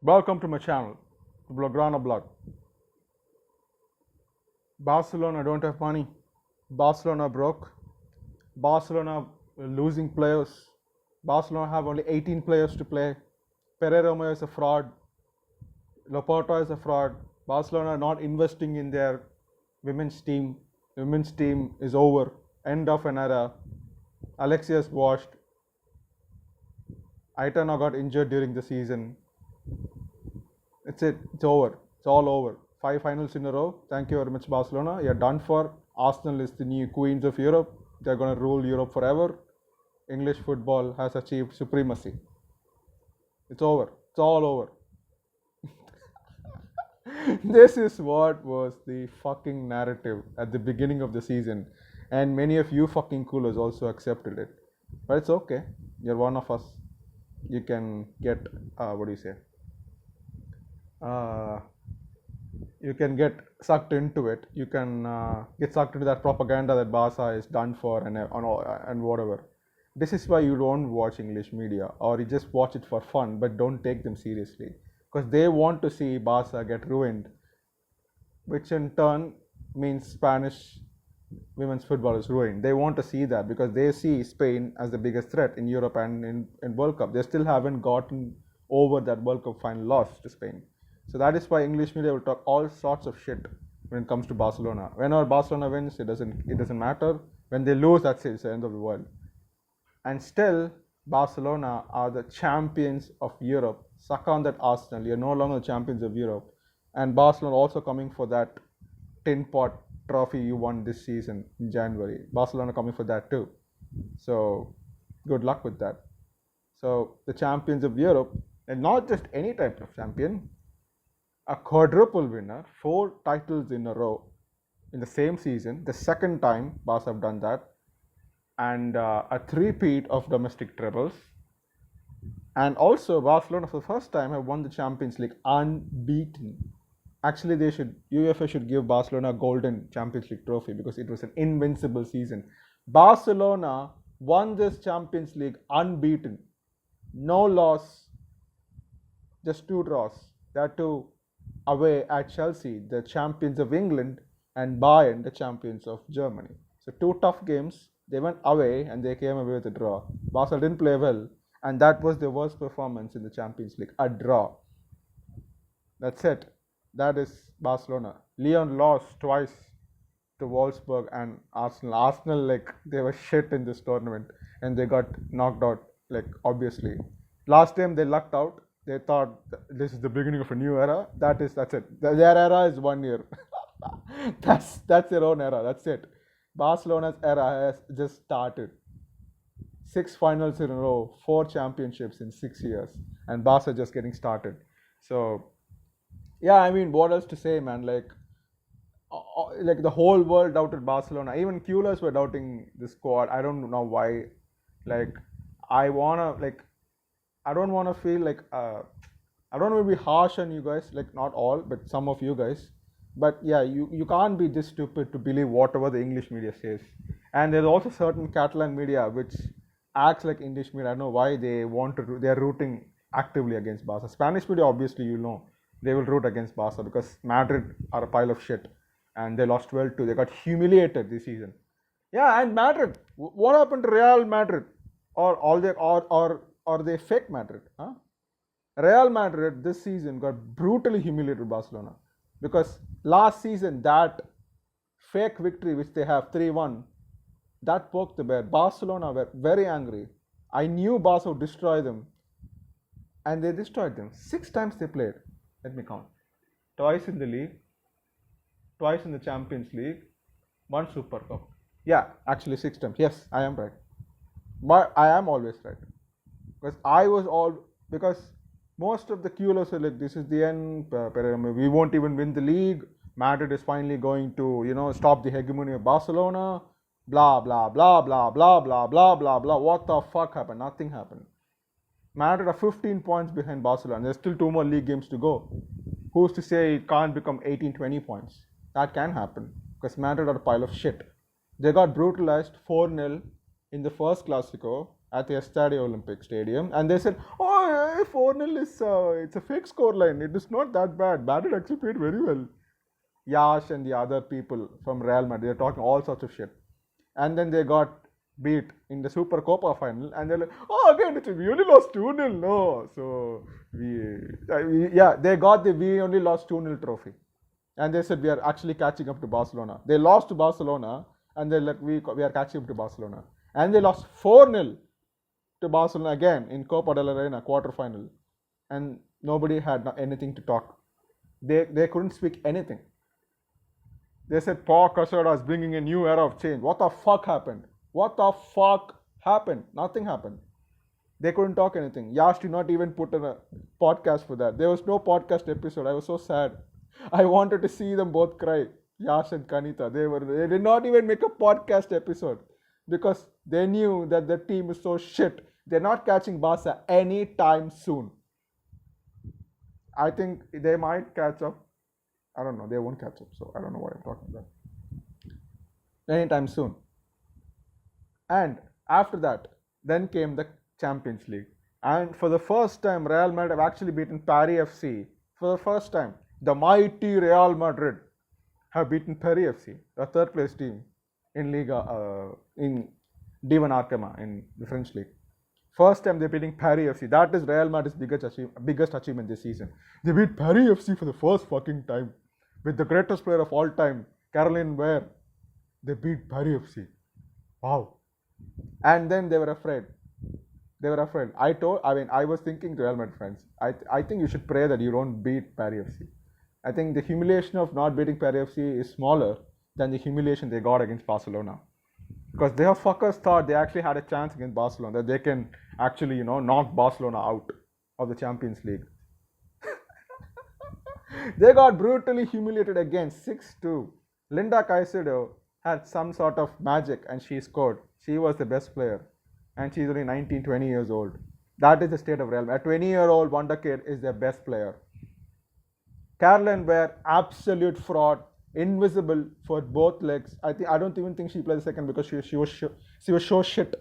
Welcome to my channel, Blograna Blog. Barcelona don't have money. Barcelona broke. Barcelona losing players. Barcelona have only 18 players to play. Pereira is a fraud. Laporta is a fraud. Barcelona not investing in their women's team. The women's team is over. End of an era. Alexia's washed. Aitana got injured during the season. It's it. It's over. It's all over. 5 finals in a row. Thank you very much, Barcelona. You're done for. Arsenal is the new queens of Europe. They're going to rule Europe forever. English football has achieved supremacy. It's over. It's all over. This is what was the fucking narrative at the beginning of the season. And many of you fucking coolers also accepted it. But it's okay. You're one of us. You can get, what do you say? You can get sucked into it. You can get sucked into that propaganda that Barca is done for and whatever. This is why you don't watch English media, or you just watch it for fun, but don't take them seriously. Because they want to see Barca get ruined, which in turn means Spanish women's football is ruined. They want to see that because they see Spain as the biggest threat in Europe and in World Cup. They still haven't gotten over that World Cup final loss to Spain. So that is why English media will talk all sorts of shit when it comes to Barcelona. Whenever Barcelona wins, it doesn't matter. When they lose, that's it. It's the end of the world. And still, Barcelona are the champions of Europe. Suck on that, Arsenal. You're no longer the champions of Europe. And Barcelona also coming for that tin pot trophy you won this season in January. Barcelona coming for that too. So good luck with that. So the champions of Europe, and not just any type of champion, a quadruple winner, 4 titles in a row in the same season, the second time Barca have done that, and a three-peat of domestic trebles. And also Barcelona for the first time have won the Champions League unbeaten. Actually, UEFA should give Barcelona a golden Champions League trophy because it was an invincible season. Barcelona won this Champions League unbeaten. No loss, just 2 draws. That too away at Chelsea, the champions of England, and Bayern, the champions of Germany. So 2 tough games. They went away and they came away with a draw. Barca didn't play well, and that was their worst performance in the Champions League. A draw. That's it. That is Barcelona. Lyon lost twice to Wolfsburg and Arsenal. Arsenal, like, they were shit in this tournament and they got knocked out, like, obviously. Last time they lucked out. They thought this is the beginning of a new era. That's it. Their era is 1 year. that's their own era. That's it. Barcelona's era has just started. 6 finals in a row, 4 championships in 6 years, and Barca just getting started. So, yeah, I mean, what else to say, man? Like the whole world doubted Barcelona. Even Culers were doubting the squad. I don't know why. Like, I don't want to feel like, I don't want to be harsh on you guys, like not all, but some of you guys. But yeah, you can't be this stupid to believe whatever the English media says. And there's also certain Catalan media which acts like English media. I don't know why they're rooting actively against Barca. Spanish media, obviously, they will root against Barca because Madrid are a pile of shit. And they lost 12-2. They got humiliated this season. Yeah, and Madrid. What happened to Real Madrid? Or they fake Madrid? Huh? Real Madrid this season got brutally humiliated Barcelona. Because last season, that fake victory which they have 3-1, that poked the bear. Barcelona were very angry. I knew Barca would destroy them. And they destroyed them. 6 times they played. Let me count. Twice in the league. Twice in the Champions League. 1 Super Cup. Yeah, actually 6 times. Yes, I am right. But I am always right. Because most of the Culers are like, this is the end, we won't even win the league, Madrid is finally going to, stop the hegemony of Barcelona, blah, blah, blah, blah, blah, blah, blah, blah, blah. What the fuck happened? Nothing happened. Madrid are 15 points behind Barcelona, and there's still 2 more league games to go. Who's to say it can't become 18, 20 points? That can happen, because Madrid are a pile of shit. They got brutalized 4-0 in the first Clasico, at the Estadio Olympic Stadium, and they said, "Oh, 4-0 is it's a fake scoreline. It is not that bad. Madrid actually played very well." Yash and the other people from Real Madrid, they're talking all sorts of shit, and then they got beat in the Super Copa final, and they're like, "Oh, again, we only lost 2-0, no." So they got the we only lost 2-0 trophy, and they said we are actually catching up to Barcelona. They lost to Barcelona, and they're like, we are catching up to Barcelona, and they lost 4-0 to Barcelona again in Copa del Rey quarterfinal, and nobody had anything to talk. They couldn't speak anything. They said Paul Casada is bringing a new era of change. What the fuck happened? What the fuck happened? Nothing happened. They couldn't talk anything. Yash did not even put in a podcast for that. There was no podcast episode. I was so sad. I wanted to see them both cry. Yash and Kanita. They did not even make a podcast episode because they knew that the team is so shit. They're not catching Barca anytime soon. I think they might catch up. I don't know. They won't catch up. So I don't know what I'm talking about. Anytime soon. And after that, then came the Champions League. And for the first time, Real Madrid have actually beaten Paris FC. For the first time, the mighty Real Madrid have beaten Paris FC, the third place team in Liga, in Divan Arkema, in the French league. First time they're beating Paris FC. That is Real Madrid's biggest achievement this season. They beat Paris FC for the first fucking time. With the greatest player of all time, Caroline Ware. They beat Paris FC. Wow. And then they were afraid. I was thinking to Real Madrid fans, I think you should pray that you don't beat Paris FC. I think the humiliation of not beating Paris FC is smaller than the humiliation they got against Barcelona. Because their fuckers thought they actually had a chance against Barcelona, that they can actually, knock Barcelona out of the Champions League. They got brutally humiliated again, 6-2. Linda Caicedo had some sort of magic and she scored. She was the best player. And she's only 19, 20 years old. That is the state of Real Madrid. A 20-year-old wonder kid is their best player. Caroline Ware, absolute fraud, invisible for both legs. I don't even think she played the second because she was so shit.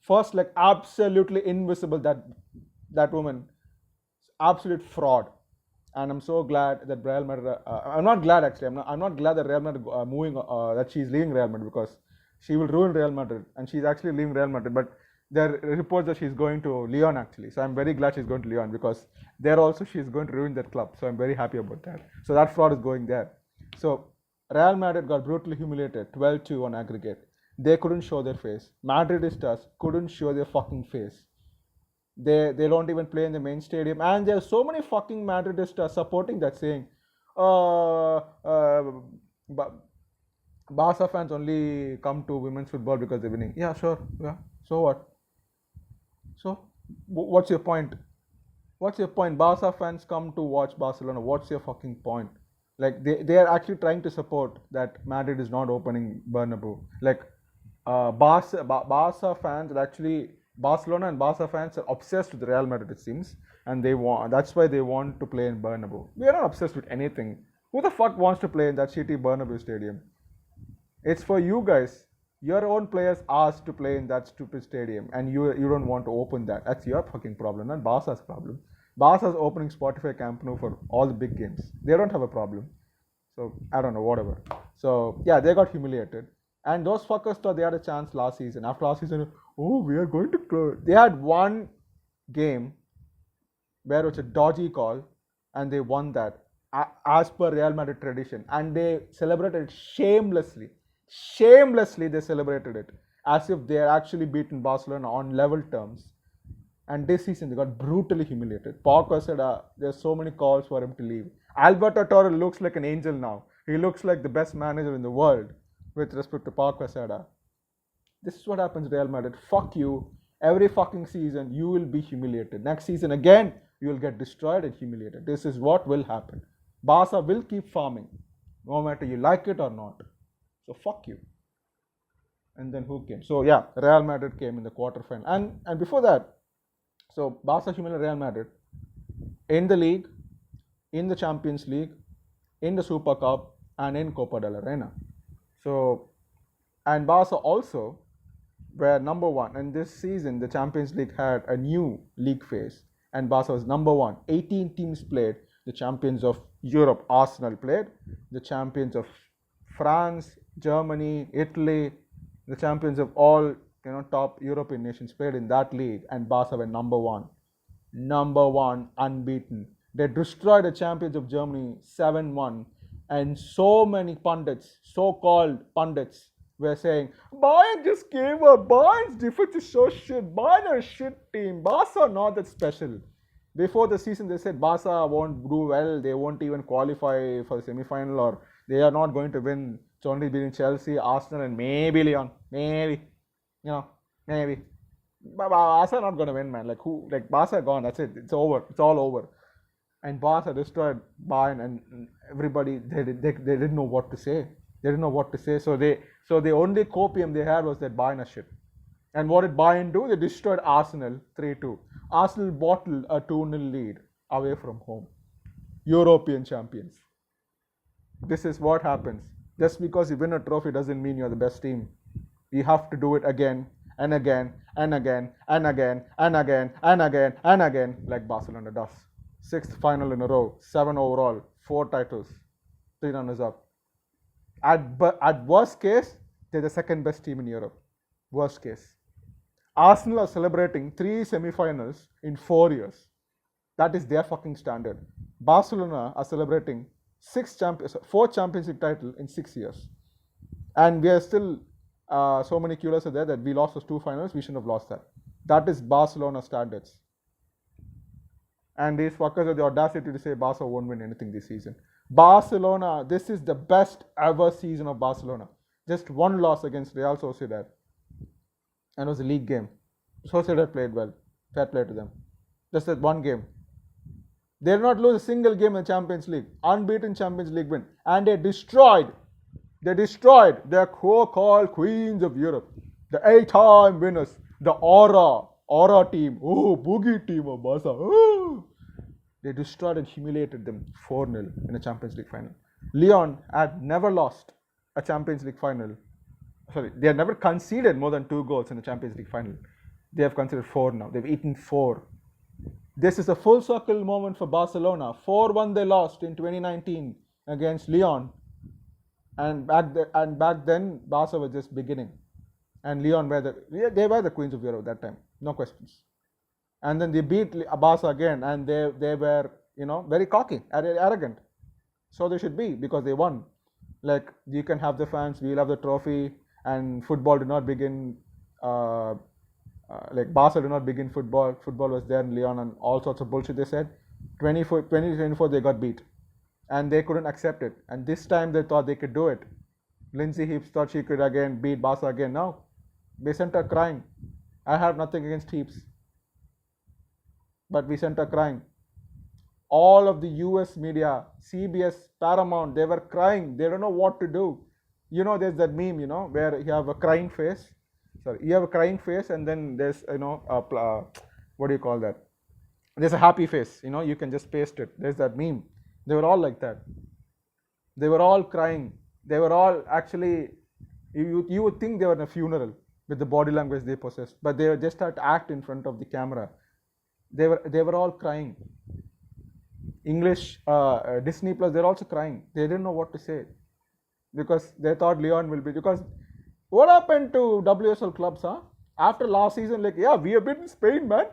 First leg, absolutely invisible. That woman, absolute fraud. And I'm so glad that Real Madrid. I'm not glad actually. I'm not glad that Real Madrid that she's leaving Real Madrid because she will ruin Real Madrid, and she's actually leaving Real Madrid. But there are reports that she's going to Lyon actually. So I'm very glad she's going to Lyon because there also she's going to ruin that club. So I'm very happy about that. So that fraud is going there. So Real Madrid got brutally humiliated, 12-2 on aggregate. They couldn't show their face. Madridistas couldn't show their fucking face. They don't even play in the main stadium, and there are so many fucking Madridistas supporting that, saying, Barca fans only come to women's football because they're winning. Yeah, sure. Yeah. So what? So what's your point? What's your point? Barca fans come to watch Barcelona. What's your fucking point? Like they are actually trying to support that Madrid is not opening Bernabeu. Like Barca fans are actually. Barcelona and Barca fans are obsessed with Real Madrid, it seems, and that's why they want to play in Bernabeu. We are not obsessed with anything. Who the fuck wants to play in that shitty Bernabeu stadium? It's for you guys. Your own players asked to play in that stupid stadium, and you don't want to open that. That's your fucking problem, not Barca's problem. Barca's opening Spotify Camp Nou for all the big games. They don't have a problem. So, I don't know, whatever. So, yeah, they got humiliated. And those fuckers thought they had a chance last season. After last season, we are going to close. They had one game where it was a dodgy call and they won that as per Real Madrid tradition. And they celebrated shamelessly. Shamelessly, they celebrated it as if they had actually beaten Barcelona on level terms. And this season, they got brutally humiliated. Paco said there's so many calls for him to leave. Alberto Torre looks like an angel now. He looks like the best manager in the world with respect to Paco Casada. This is what happens, Real Madrid. Fuck you. Every fucking season, you will be humiliated. Next season, again, you will get destroyed and humiliated. This is what will happen. Barca will keep farming, no matter you like it or not. So, fuck you. And then who came? So, yeah, Real Madrid came in the quarterfinal. And before that, so Barca humiliated Real Madrid in the league, in the Champions League, in the Super Cup, and in Copa del Rey. So, and Barca also were number one. And this season, the Champions League had a new league phase, and Barca was number one. 18 teams played. The champions of Europe, Arsenal, played. The champions of France, Germany, Italy, the champions of all top European nations played in that league, and Barca were number one, unbeaten. They destroyed the champions of Germany 7-1, and so many pundits, so-called pundits, were saying, Bayern just gave up, Bayern's defense is so shit, Bayern are a shit team, Barca are not that special. Before the season, they said Barca won't do well, they won't even qualify for the semi-final, or they are not going to win. It's only beating Chelsea, Arsenal, and maybe Lyon. Maybe. Maybe. But Barca are not going to win, man. Like Barca gone, that's it. It's over. It's all over. And Barca destroyed Bayern, and everybody, they didn't know what to say. They didn't know what to say. So the only copium they had was that Bayern are shit. And what did Bayern do? They destroyed Arsenal 3-2. Arsenal bottled a 2-0 lead away from home. European champions. This is what happens. Just because you win a trophy doesn't mean you're the best team. You have to do it again and again and again and again and again and again and again, like Barcelona does. 6th final in a row, 7 overall, 4 titles, 3 runners up. At worst case, they're the second best team in Europe. Worst case. Arsenal are celebrating 3 semi-finals in 4 years. That is their fucking standard. Barcelona are celebrating 4 Champions League title in 6 years. And we are still, so many culas are there that we lost those 2 finals, we shouldn't have lost that. That is Barcelona standards. And these fuckers have the audacity to say Barca won't win anything this season. Barcelona, this is the best ever season of Barcelona. Just 1 loss against Real Sociedad. And it was a league game. Sociedad played well. Fair play to them. Just that 1 game. They did not lose a single game in the Champions League. Unbeaten Champions League win. And they destroyed their so-called queens of Europe. The 8-time winners. The Aura team. Oh, boogie team of Barca. Oh. They destroyed and humiliated them 4-0 in the Champions League final. Lyon had never lost a Champions League final. Sorry, they have never conceded more than 2 goals in the Champions League final. They have conceded 4 now. They've eaten 4. This is a full circle moment for Barcelona. 4-1 they lost in 2019 against Lyon. And back then, Barca was just beginning. And Lyon were the queens of Europe that time. No questions. And then they beat Barca again, and they were, very cocky, arrogant. So they should be, because they won. Like, you can have the fans, we'll have the trophy. And football did not begin, like Barca did not begin football. Football was there in Lyon, and all sorts of bullshit they said. 2024 they got beat. And they couldn't accept it. And this time they thought they could do it. Lindsay Heaps thought she could again beat Barca again. No. They sent her crying. I have nothing against Heaps. But we sent her crying. All of the US media, CBS, Paramount, they were crying. They don't know what to do. There's that meme, where you have a crying face. You have a crying face, and then there's, what do you call that? There's a happy face, you can just paste it. There's that meme. They were all like that. They were all crying. They were all actually, you would think they were in a funeral with the body language they possessed, but they just had to act in front of the camera. They were all crying. English, Disney Plus, they're also crying. They didn't know what to say. Because they thought Lyon will be. Because what happened to WSL clubs, huh? After last season, we have beaten Spain, man.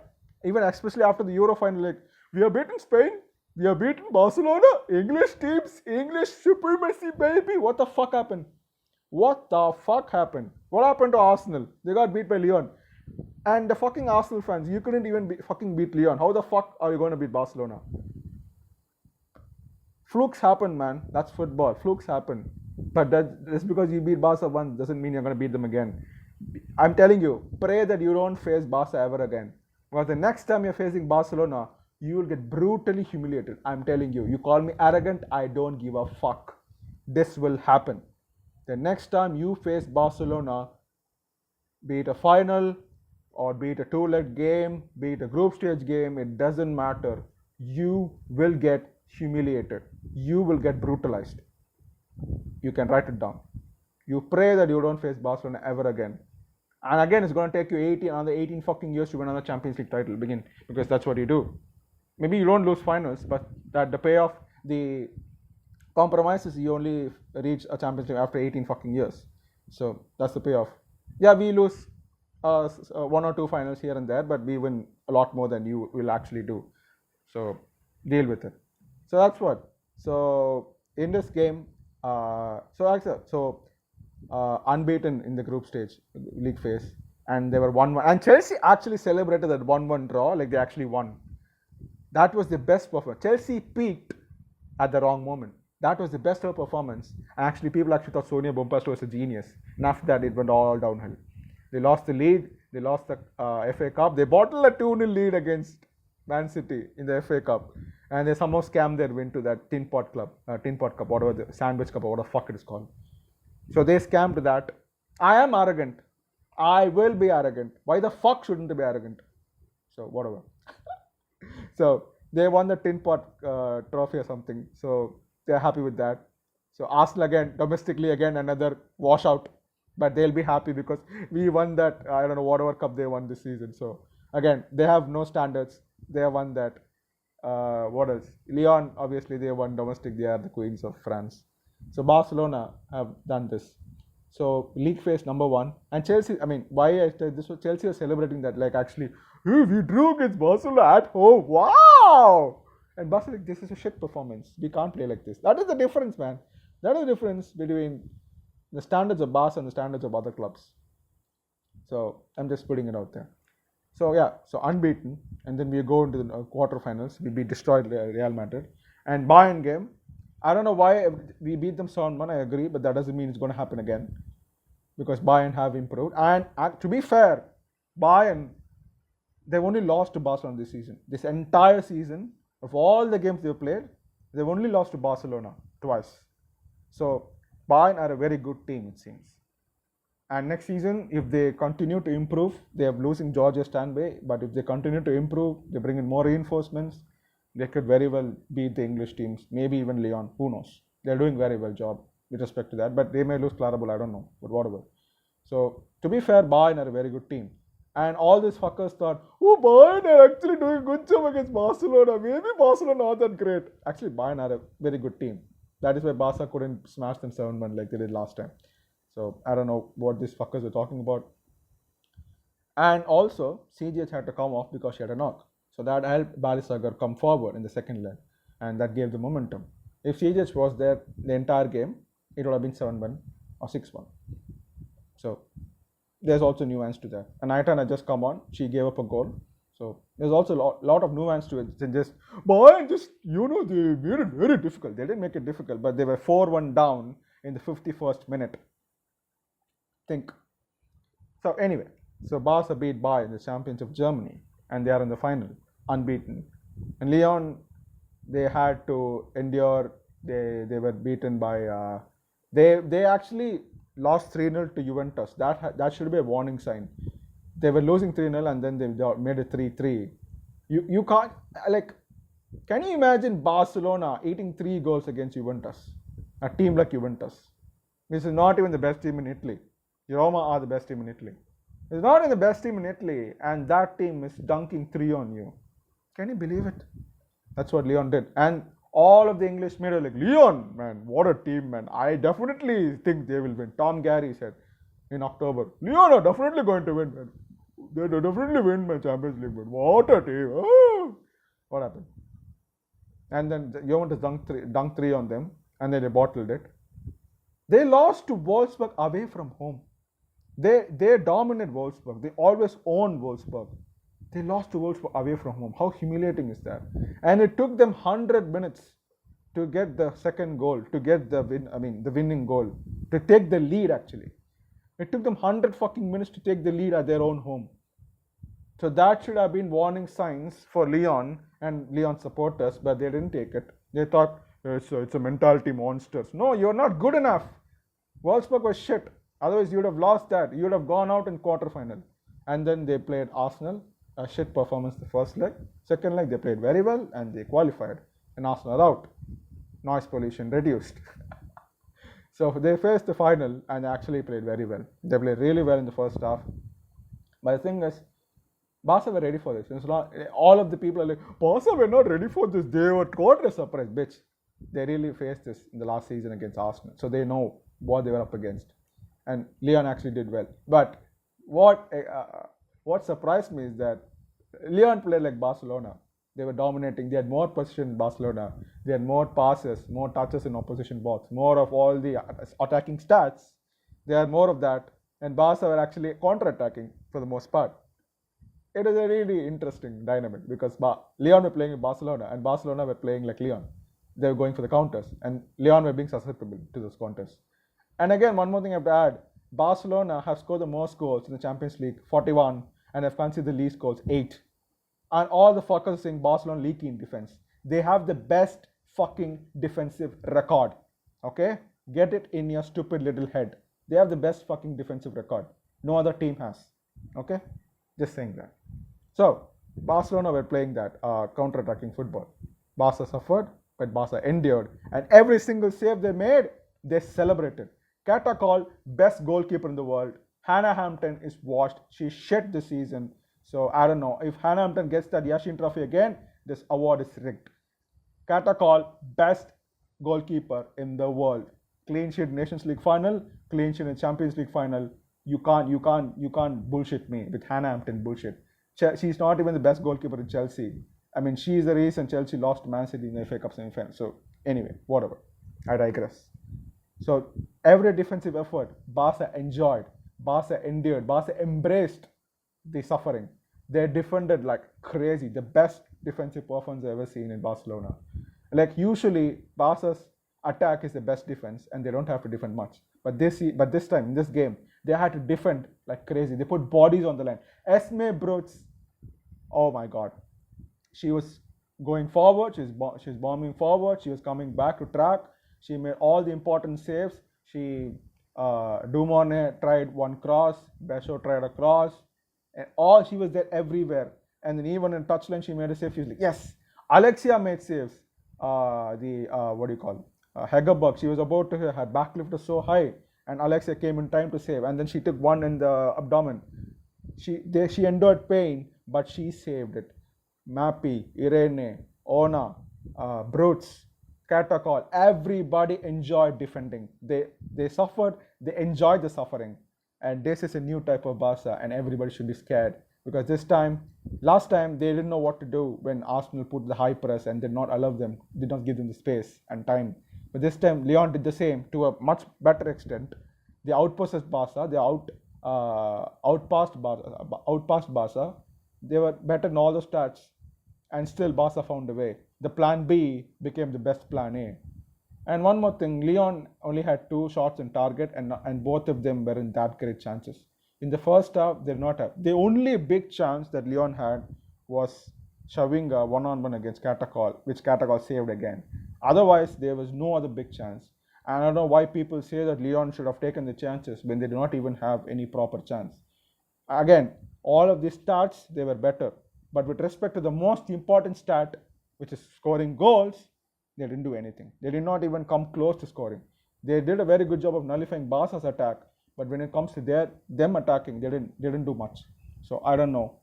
Even especially after the Euro final, we have beaten Spain. We have beaten Barcelona. English teams, English supremacy, baby. What the fuck happened? What the fuck happened? What happened to Arsenal? They got beat by Lyon. And the fucking Arsenal fans, you couldn't even fucking beat Lyon. How the fuck are you going to beat Barcelona? Flukes happen, man. That's football. Flukes happen. But just because you beat Barca once doesn't mean you're going to beat them again. I'm telling you, pray that you don't face Barca ever again. Because the next time you're facing Barcelona, you will get brutally humiliated. I'm telling you. You call me arrogant, I don't give a fuck. This will happen. The next time you face Barcelona, be it a final, or be it a 2-leg game, be it a group stage game, it doesn't matter. You will get humiliated. You will get brutalized. You can write it down. You pray that you don't face Barcelona ever again. And again, it's going to take you another 18 fucking years to win another Champions League title, because that's what you do. Maybe you don't lose finals, but that the payoff, the compromise is you only reach a Champions League after 18 fucking years. So that's the payoff. Yeah, we lose one or two finals here and there, but we win a lot more than you will actually do. So deal with it. So that's what. So in this game, unbeaten in the group stage, league phase, and they were 1-1. And Chelsea actually celebrated that 1-1 draw, like they actually won. That was the best performance. Chelsea peaked at the wrong moment. That was the best ever performance. And actually, people actually thought Sonia Bompasto was a genius. And after that, it went all downhill. They lost the league. They lost the FA Cup. They bottled a 2-0 lead against Man City in the FA Cup. And they somehow scammed their win to that Tin Pot Cup, whatever the Sandwich Cup, or whatever the fuck it is called. So they scammed that. I am arrogant. I will be arrogant. Why the fuck shouldn't I be arrogant? So whatever. So they won the Tin Pot trophy or something. So they're happy with that. So Arsenal again, domestically again, another washout. But they'll be happy because we won that, I don't know, whatever cup they won this season. So again, they have no standards. They have won that. What else? Lyon, obviously, they won domestic. They are the queens of France. So Barcelona have done this. So league phase number 1. And Chelsea, I mean, why I said this was Chelsea was celebrating that, like actually, hey, we drew against Barcelona at home. Wow! And Barcelona, this is a shit performance. We can't play like this. That is the difference, man. That is the difference between the standards of Barca and the standards of other clubs. So I'm just putting it out there. So yeah, so unbeaten, and then we go into the quarterfinals. We destroyed Real Madrid. And Bayern game, I don't know why we beat them 7-1, I agree, but that doesn't mean it's going to happen again. Because Bayern have improved. And to be fair, Bayern, they've only lost to Barcelona this season. This entire season, of all the games they've played, they've only lost to Barcelona twice. So Bayern are a very good team, it seems. And next season, if they continue to improve, they are losing Georgia Stanway, but if they continue to improve, they bring in more reinforcements, they could very well beat the English teams, maybe even Lyon, who knows. They're doing very well job with respect to that, but they may lose Clarabel, I don't know, but whatever. So, to be fair, Bayern are a very good team. And all these fuckers thought, oh, Bayern are actually doing a good job against Barcelona, maybe Barcelona not that great. Actually, Bayern are a very good team. That is why Barca couldn't smash them 7-1 like they did last time. So, I don't know what these fuckers were talking about. And also, CGH had to come off because she had a knock. So, that helped Balisagar come forward in the second leg. And that gave the momentum. If CGH was there the entire game, it would have been 7-1 or 6-1. So, there's also nuance to that. And Aitana just come on, she gave up a goal. So, there's also a lot of nuance to it. They just, boy, just, they made it very difficult. They didn't make it difficult, but they were 4-1 down in the 51st minute. Think. So anyway, so Barca beat Bayern in the champions of Germany, and they are in the final, unbeaten. And Lyon, they had to endure. They were beaten by. They actually lost 3-0 to Juventus. That should be a warning sign. They were losing 3-0 and then they made it 3-3. You can't, like, can you imagine Barcelona eating 3 goals against Juventus? A team like Juventus. This is not even the best team in Italy. Roma are the best team in Italy. It's not even the best team in Italy, and that team is dunking 3 on you. Can you believe it? That's what Lyon did. And all of the English media like, Lyon, man, what a team, man. I definitely think they will win. Tom Gary said in October, Lyon are definitely going to win, man. They definitely win my Champions League, man. What a team. Oh! What happened? And then Juventus dunked 3 on them, and then they bottled it. They lost to Wolfsburg away from home. They dominate Wolfsburg. They always own Wolfsburg. They lost to Wolfsburg away from home. How humiliating is that? And it took them 100 minutes to get the second goal, to get the winning goal, to take the lead actually. It took them 100 fucking minutes to take the lead at their own home. So that should have been warning signs for Lyon and Lyon supporters, but they didn't take it. They thought, it's a mentality monsters. No, you're not good enough. Wolfsburg was shit. Otherwise, you would have lost that. You would have gone out in quarterfinal. And then they played Arsenal. A shit performance the first leg. Second leg, they played very well and they qualified. And Arsenal are out. Noise pollution reduced. So they faced the final and actually played very well. They played really well in the first half. But the thing is, Barca were ready for this. It's not all of the people are like, Barca were not ready for this. They were totally surprised, bitch. They really faced this in the last season against Arsenal, so they know what they were up against. And Lyon actually did well. But what surprised me is that Lyon played like Barcelona. They were dominating. They had more possession in Barcelona. They had more passes, more touches in opposition box, more of all the attacking stats. They had more of that, and Barca were actually counter-attacking for the most part. It is a really interesting dynamic because Lyon were playing with Barcelona and Barcelona were playing like Lyon. They were going for the counters and Lyon were being susceptible to those counters. And again, one more thing I have to add, Barcelona have scored the most goals in the Champions League, 41, and have conceded the least goals, 8. And all the fuckers saying Barcelona leaky in defense. They have the best fucking defensive record. Okay? Get it in your stupid little head. They have the best fucking defensive record. No other team has. Okay? Just saying that. So, Barcelona were playing that counter-attacking football. Barca suffered, but Barca endured. And every single save they made, they celebrated. Kata called best goalkeeper in the world. Hannah Hampton is washed. She shit this season. So, I don't know. If Hannah Hampton gets that Yashin trophy again, this award is rigged. Kata called best goalkeeper in the world. Clean sheet Nations League final, clean sheet in Champions League final. You can't bullshit me with Hannah Hampton bullshit. She's not even the best goalkeeper in Chelsea. I mean, she's the reason Chelsea lost to Man City in the FA Cup semi-final. So anyway, whatever. I digress. So every defensive effort, Barca enjoyed, Barca endured, Barca embraced the suffering. They defended like crazy. The best defensive performance I've ever seen in Barcelona. Like usually, Barca's attack is the best defense, and they don't have to defend much. But this time in this game, they had to defend like crazy. They put bodies on the line. Esme Brooks, oh my god, she was going forward. She's bombing forward. She was coming back to track. She made all the important saves. Dumone tried one cross. Besho tried a cross, and she was there everywhere. And then even in touchline, she made a save. She was like, yes. Alexia made saves. Hegerberg, she was about to, her backlift was so high, and Alexia came in time to save, and then she took one in the abdomen. She endured pain, but she saved it. Mappy, Irene, Ona, Brutes, Katakol, everybody enjoyed defending. They suffered, they enjoyed the suffering. And this is a new type of Barca, and everybody should be scared. Because last time, they didn't know what to do when Arsenal put the high press and did not give them the space and time. But this time, Lyon did the same to a much better extent. They outpossessed Barca. They outpassed Barca. They were better in all the stats, and still Barca found a way. The plan B became the best plan A. And one more thing, Lyon only had 2 shots in target, and both of them were in that great chances. In the first half, they did not have. The only big chance that Lyon had was shoving a one-on-one against Katakol, which Katakol saved again. Otherwise, there was no other big chance. And I don't know why people say that Lyon should have taken the chances when they do not even have any proper chance. Again, all of these stats, they were better. But with respect to the most important stat, which is scoring goals, they didn't do anything. They did not even come close to scoring. They did a very good job of nullifying Barca's attack, but when it comes to them attacking, they didn't do much. So I don't know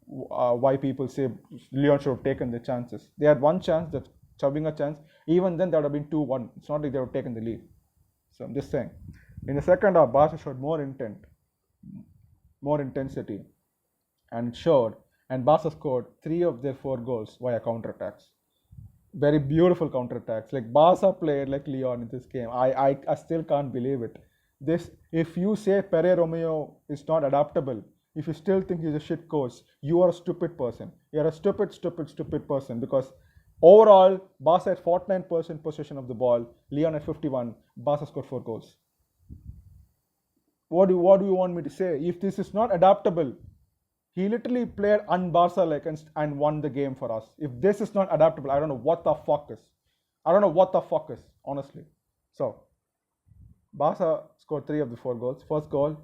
why people say Lyon should have taken the chances. They had one chance, that's shoving a chance. Even then, that would have been 2-1. It's not like they would have taken the lead. So I'm just saying. In the second half, Barca showed more intent, more intensity, and showed. And Barca scored 3 of their 4 goals via counterattacks. Very beautiful counterattacks. Like Barca played like Lyon in this game. I still can't believe it. If you say Pere Romeo is not adaptable, if you still think he's a shit coach, you are a stupid person. You're a stupid person, because overall, Barca had 49% possession of the ball, Lyon at 51, Barca scored 4 goals. What do you want me to say? If this is not adaptable, he literally played un-Barca-like and won the game for us. If this is not adaptable, I don't know what the fuck is, honestly. So, Barca scored 3 of the 4 goals. First goal,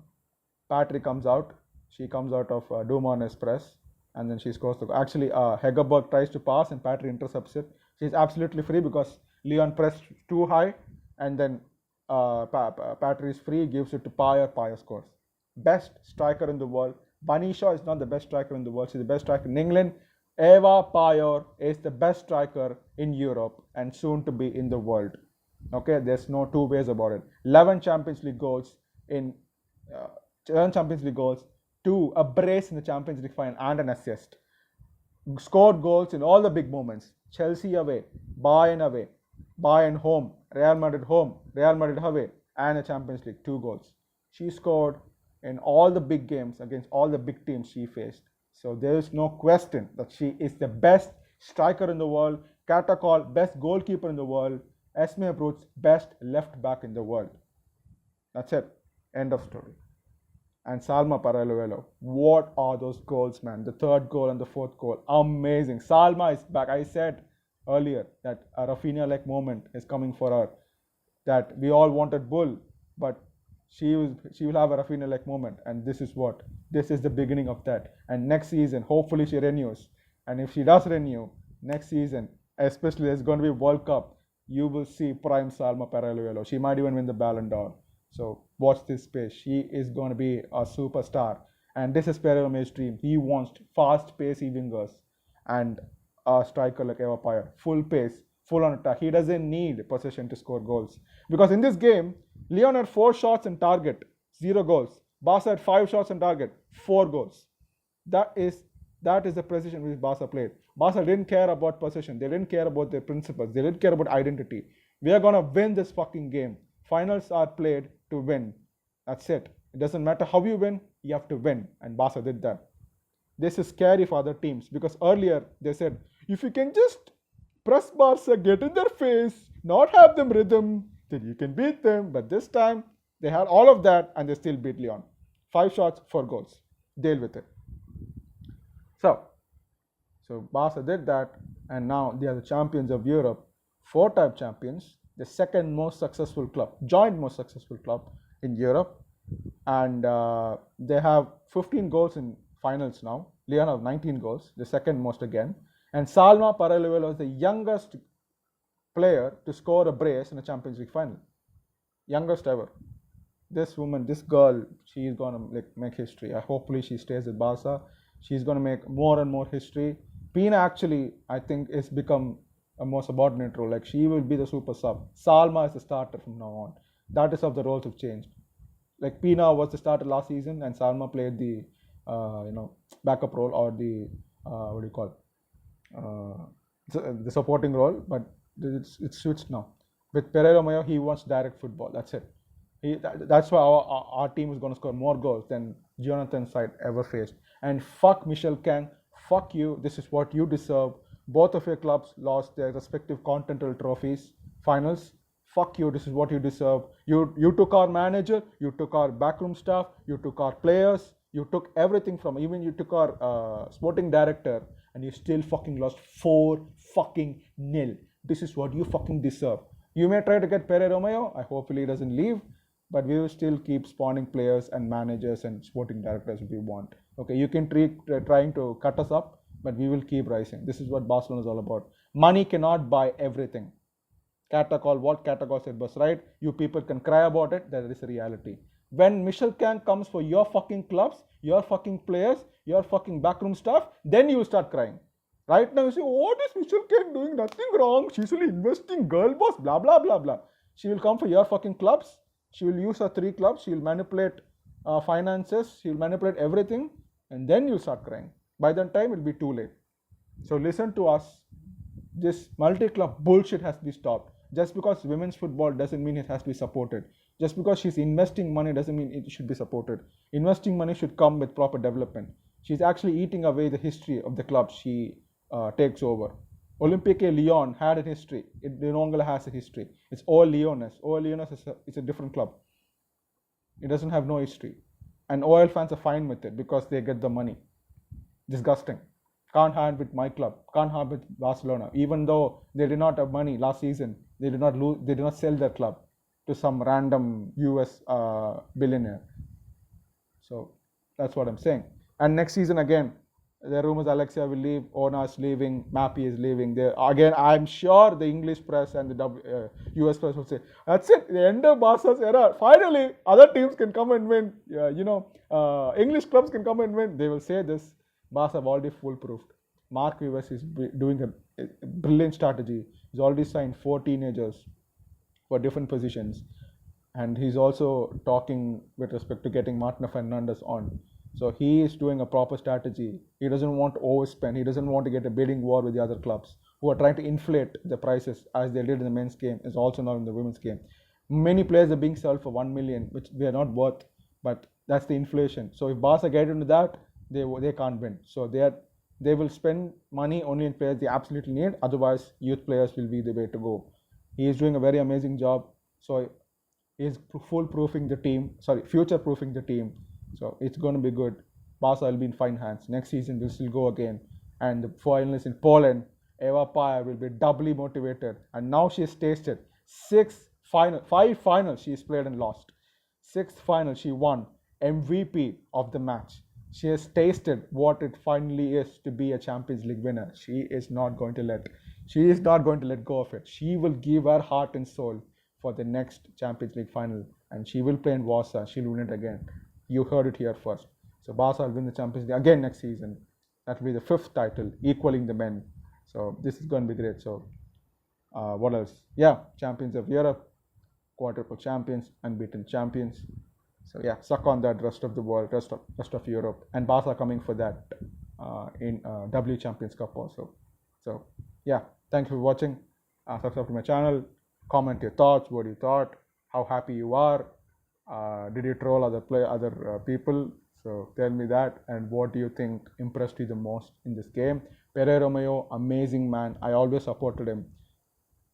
Patry comes out. She comes out of Dumone's press, and then she scores the goal. Actually, Hegerberg tries to pass, and Patry intercepts it. She's absolutely free because Lyon pressed too high, and then Patry is free, gives it to Payet. Payet scores. Best striker in the world, Bunny Shaw is not the best striker in the world. She's the best striker in England. Eva Payeur is the best striker in Europe and soon to be in the world. Okay, there's no two ways about it. 11 Champions League goals in 11 Champions League goals, 2 a brace in the Champions League final and an assist. Scored goals in all the big moments. Chelsea away, Bayern away, Bayern home, Real Madrid away, and the Champions League 2 goals. She scored in all the big games against all the big teams she faced. So there is no question that she is the best striker in the world, Katakol best goalkeeper in the world, Esme Brooks best left back in the world. That's it. End of story. And Salma Paralluelo, what are those goals, man? The third goal and the fourth goal, amazing. Salma is back. I said earlier that a Rafinha-like moment is coming for her. That we all wanted Bull, but she will have a Rafinha-like moment, and this is the beginning of that. And next season, hopefully she renews. And if she does renew, next season, especially there's going to be World Cup, you will see prime Salma Paralluelo. She might even win the Ballon d'Or. So watch this space. She is going to be a superstar. And this is Pierre Romeu's dream. He wants fast pacey wingers and a striker like Eva Payeur. Full pace, full on attack. He doesn't need possession to score goals. Because in this game, Lyon had 4 shots on target, 0 goals. Barca had 5 shots on target, 4 goals. That is the precision which Barca played. Barca didn't care about possession. They didn't care about their principles. They didn't care about identity. We are going to win this fucking game. Finals are played to win. That's it. It doesn't matter how you win, you have to win. And Barca did that. This is scary for other teams because earlier they said, if you can just press Barca, get in their face, not have them rhythm, then you can beat them. But this time, they had all of that and they still beat Lyon. 5 shots, 4 goals. Deal with it. So Barca did that, and now they are the champions of Europe, 4-time champions, the second most successful club, joint most successful club in Europe, and they have 15 goals in finals now. Lyon have 19 goals, the second most again, and Salma Paralluelo is the youngest player to score a brace in a Champions League final, youngest ever. This woman, this girl, she is gonna make history. Hopefully she stays at Barca. She's gonna make more and more history. Pina actually, I think, is become a more subordinate role. Like she will be the super sub. Salma is the starter from now on. That is how the roles have changed. Like Pina was the starter last season, and Salma played the backup role or the the supporting role. But it's switched now. With Pereira Mayo, he wants direct football. That's it. That's why our team is going to score more goals than Jonathan's side ever faced. And fuck Michel Kang, fuck you. This is what you deserve. Both of your clubs lost their respective continental trophies, finals. Fuck you. This is what you deserve. You took our manager. You took our backroom staff. You took our players. You took everything from. Even you took our sporting director, and you still fucking lost 4-0. This is what you fucking deserve. You may try to get Pere Romeo. Hopefully he doesn't leave. But we will still keep spawning players and managers and sporting directors if we want. Okay, you can trying to cut us up, but we will keep rising. This is what Barcelona is all about. Money cannot buy everything. What Catacol said was right. You people can cry about it. That is a reality. When Michel Kang comes for your fucking clubs, your fucking players, your fucking backroom staff, then you start crying. Right now you say, what is Michel Kang doing? Nothing wrong. She's only investing, girl boss, blah, blah, blah, blah. She will come for your fucking clubs. She will use her 3 clubs. She will manipulate finances. She will manipulate everything. And then you start crying. By that time, it will be too late. So listen to us. This multi-club bullshit has to be stopped. Just because women's football doesn't mean it has to be supported. Just because she's investing money doesn't mean it should be supported. Investing money should come with proper development. She's actually eating away the history of the club she takes over. Olympique Lyon had a history. It no longer has a history. It's all Lyonnais. OL Lyonnais is a different club. It doesn't have no history. And OL fans are fine with it because they get the money. Disgusting. Can't have with my club. Can't have with Barcelona. Even though they did not have money last season, they did not sell their club to some random US billionaire. So that's what I'm saying. And next season again, There are rumors Alexia will leave, Ona is leaving, Mappy is leaving. Again, I'm sure the English press and the US press will say, that's it, the end of Barca's era. Finally, other teams can come and win. English clubs can come and win. They will say this. Barca have already foolproofed. Mark Vivas is doing a brilliant strategy. He's already signed 4 teenagers for different positions. And he's also talking with respect to getting Martina Fernandez on. So he is doing a proper strategy. He doesn't want to overspend. He doesn't want to get a bidding war with the other clubs who are trying to inflate the prices as they did in the men's game, is also now in the women's game. Many players are being sold for 1 million, which they are not worth, but that's the inflation. So if Barca get into that, they can't win. So they will spend money only in players they absolutely need. Otherwise, youth players will be the way to go. He is doing a very amazing job. So he's future-proofing the team. So it's going to be good. Barca will be in fine hands. Next season we'll still go again. And the finalists in Poland, Eva Paja will be doubly motivated. And now she has tasted 5 finals she's played and lost. 6th final she won, MVP of the match. She has tasted what it finally is to be a Champions League winner. She is not going to let go of it. She will give her heart and soul for the next Champions League final. And she will play in Warsaw. She'll win it again. You heard it here first. So Barca will win the Champions League again next season. That will be the 5th title, equaling the men. So this is going to be great. So what else? Yeah, champions of Europe, quadruple champions, unbeaten champions. So yeah, suck on that, rest of the world, rest of Europe, and Barca coming for that in W Champions Cup also. So yeah, thank you for watching. Subscribe to my channel. Comment your thoughts. What you thought? How happy you are? Did you troll other people? So tell me that. And what do you think impressed you the most in this game? Pere Romeo, amazing man. I always supported him,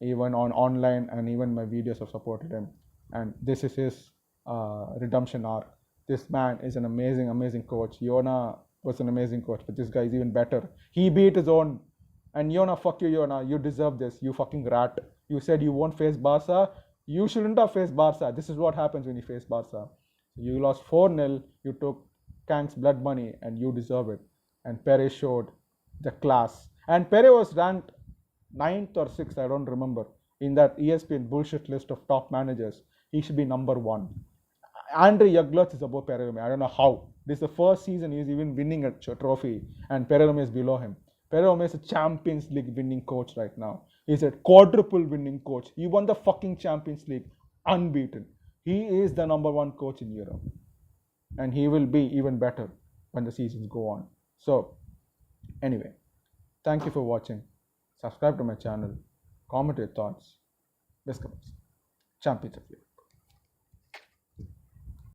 even on online, and even my videos have supported him. And this is his redemption arc. This man is an amazing coach. Yona was an amazing coach, but this guy is even better. He beat his own. And Yona, fuck you, Yona. You deserve this. You fucking rat. You said you won't face Barca. You shouldn't have faced Barca. This is what happens when you face Barca. You lost 4-0. You took Kank's blood money, and you deserve it. And Pere showed the class. And Pere was ranked 9th or 6th, I don't remember, in that ESPN bullshit list of top managers. He should be number 1. Andre Jaglots is above Pere Romeo. I don't know how. This is the first season he's even winning a trophy, and Pere Romeo is below him. Pere Romeo is a Champions League winning coach right now. He's a quadruple winning coach. He won the fucking Champions League unbeaten. He is the number 1 coach in Europe. And he will be even better when the seasons go on. So, anyway, thank you for watching. Subscribe to my channel. Comment your thoughts. Best comments. Champions of Europe.